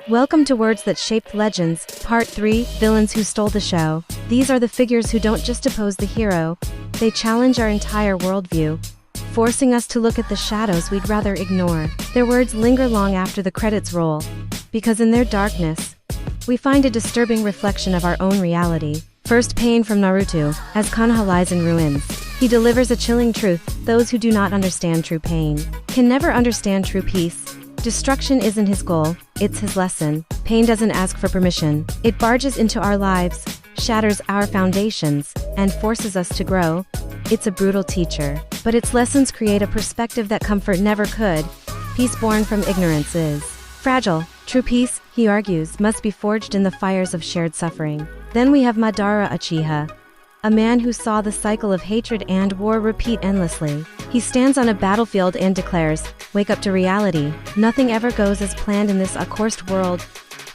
Welcome to Words That Shaped Legends, Part 3, Villains Who Stole the Show. These are the figures who don't just oppose the hero, they challenge our entire worldview, forcing us to look at the shadows we'd rather ignore. Their words linger long after the credits roll, because in their darkness, we find a disturbing reflection of our own reality. First, Pain from Naruto. As Konoha lies in ruins, he delivers a chilling truth: those who do not understand true pain can never understand true peace. Destruction isn't his goal, it's his lesson. Pain doesn't ask for permission. It barges into our lives, shatters our foundations, and forces us to grow. It's a brutal teacher, but its lessons create a perspective that comfort never could. Peace born from ignorance is fragile. True peace, he argues, must be forged in the fires of shared suffering. Then we have Madara Uchiha, a man who saw the cycle of hatred and war repeat endlessly. He stands on a battlefield and declares, "Wake up to reality. Nothing ever goes as planned in this accursed world."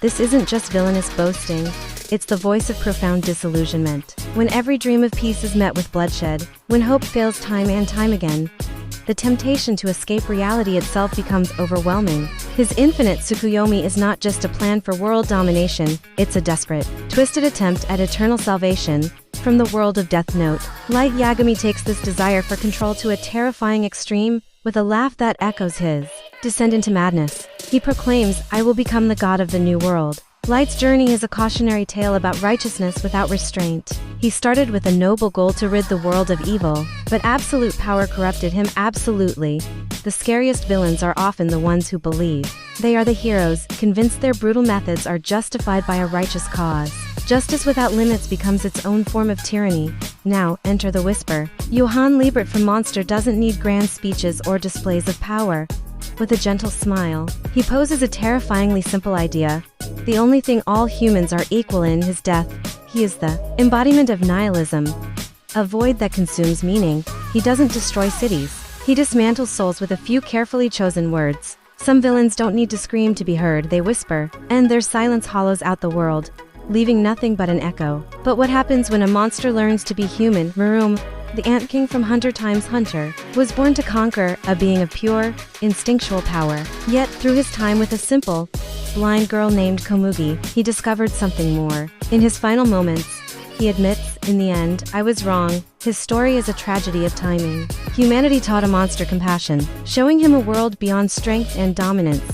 This isn't just villainous boasting, it's the voice of profound disillusionment. When every dream of peace is met with bloodshed, when hope fails time and time again, the temptation to escape reality itself becomes overwhelming. His infinite Tsukuyomi is not just a plan for world domination, it's a desperate, twisted attempt at eternal salvation. From the world of Death Note, Light Yagami takes this desire for control to a terrifying extreme, with a laugh that echoes his descent into madness. He proclaims, "I will become the god of the new world." Light's journey is a cautionary tale about righteousness without restraint. He started with a noble goal to rid the world of evil, but absolute power corrupted him absolutely. The scariest villains are often the ones who believe they are the heroes, convinced their brutal methods are justified by a righteous cause. Justice without limits becomes its own form of tyranny. Now, enter the Whisper. Johann Liebert from Monster doesn't need grand speeches or displays of power. With a gentle smile, he poses a terrifyingly simple idea: the only thing all humans are equal in is death. He is the embodiment of nihilism, a void that consumes meaning. He doesn't destroy cities. He dismantles souls with a few carefully chosen words. Some villains don't need to scream to be heard, they whisper, and their silence hollows out the world, leaving nothing but an echo. But what happens when a monster learns to be human? Marum, the Ant King from Hunter x Hunter, was born to conquer, a being of pure, instinctual power. Yet, through his time with a simple, blind girl named Komugi, he discovered something more. In his final moments, he admits, "In the end, I was wrong." His story is a tragedy of timing. Humanity taught a monster compassion, showing him a world beyond strength and dominance.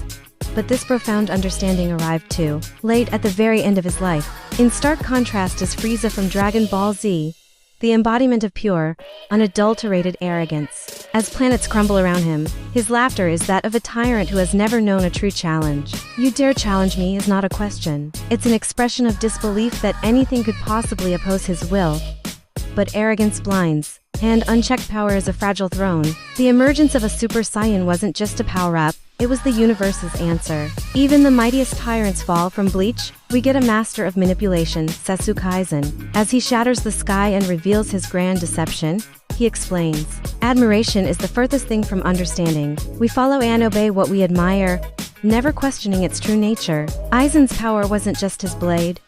But this profound understanding arrived too late, at the very end of his life. In stark contrast is Frieza from Dragon Ball Z, the embodiment of pure, unadulterated arrogance. As planets crumble around him, his laughter is that of a tyrant who has never known a true challenge. "You dare challenge me" is not a question. It's an expression of disbelief that anything could possibly oppose his will. But arrogance blinds, and unchecked power is a fragile throne. The emergence of a Super Saiyan wasn't just a power-up, it was the universe's answer. Even the mightiest tyrants fall. From Bleach, we get a master of manipulation, Sasuke-Aizen. As he shatters the sky and reveals his grand deception, he explains, "Admiration is the furthest thing from understanding. We follow and obey what we admire, never questioning its true nature." Aizen's power wasn't just his blade,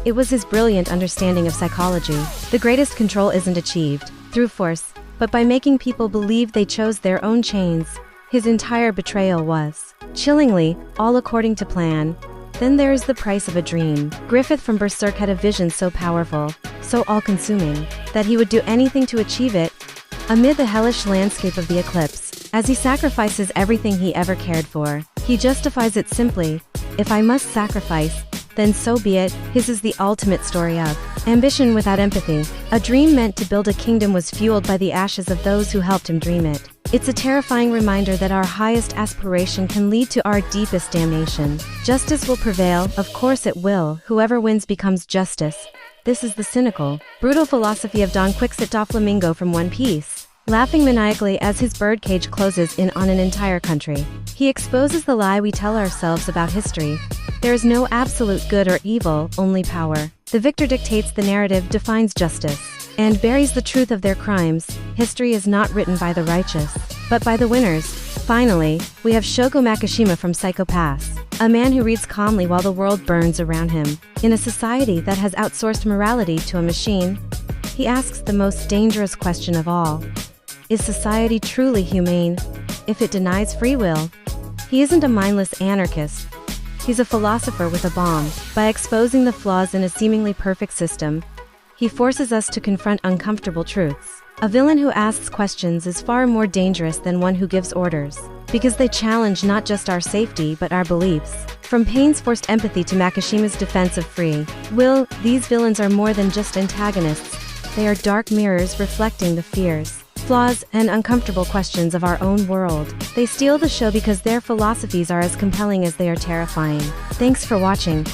it was his brilliant understanding of psychology. The greatest control isn't achieved through force, but by making people believe they chose their own chains. His entire betrayal was, chillingly, all according to plan. Then there is the price of a dream. Griffith from Berserk had a vision so powerful, so all-consuming, that he would do anything to achieve it. Amid the hellish landscape of the eclipse, as he sacrifices everything he ever cared for, he justifies it simply: "If I must sacrifice, then so be it." His is the ultimate story of ambition without empathy. A dream meant to build a kingdom was fueled by the ashes of those who helped him dream it. It's a terrifying reminder that our highest aspiration can lead to our deepest damnation. Justice will prevail, of course it will. Whoever wins becomes justice. This is the cynical, brutal philosophy of Don Quixote Doflamingo from One Piece. Laughing maniacally as his birdcage closes in on an entire country, he exposes the lie we tell ourselves about history. There is no absolute good or evil, only power. The victor dictates the narrative, defines justice, and buries the truth of their crimes. History is not written by the righteous, but by the winners. Finally, we have Shogo Makishima from Psycho Pass, a man who reads calmly while the world burns around him. In a society that has outsourced morality to a machine, he asks the most dangerous question of all: is society truly humane if it denies free will? He isn't a mindless anarchist, He's a philosopher with a bomb. By exposing the flaws in a seemingly perfect system, he forces us to confront uncomfortable truths. A villain who asks questions is far more dangerous than one who gives orders, because they challenge not just our safety but our beliefs. From Pain's forced empathy to Makishima's defense of free will, these villains are more than just antagonists. They are dark mirrors reflecting the fears, flaws, and uncomfortable questions of our own world. They steal the show because their philosophies are as compelling as they are terrifying. Thanks for watching.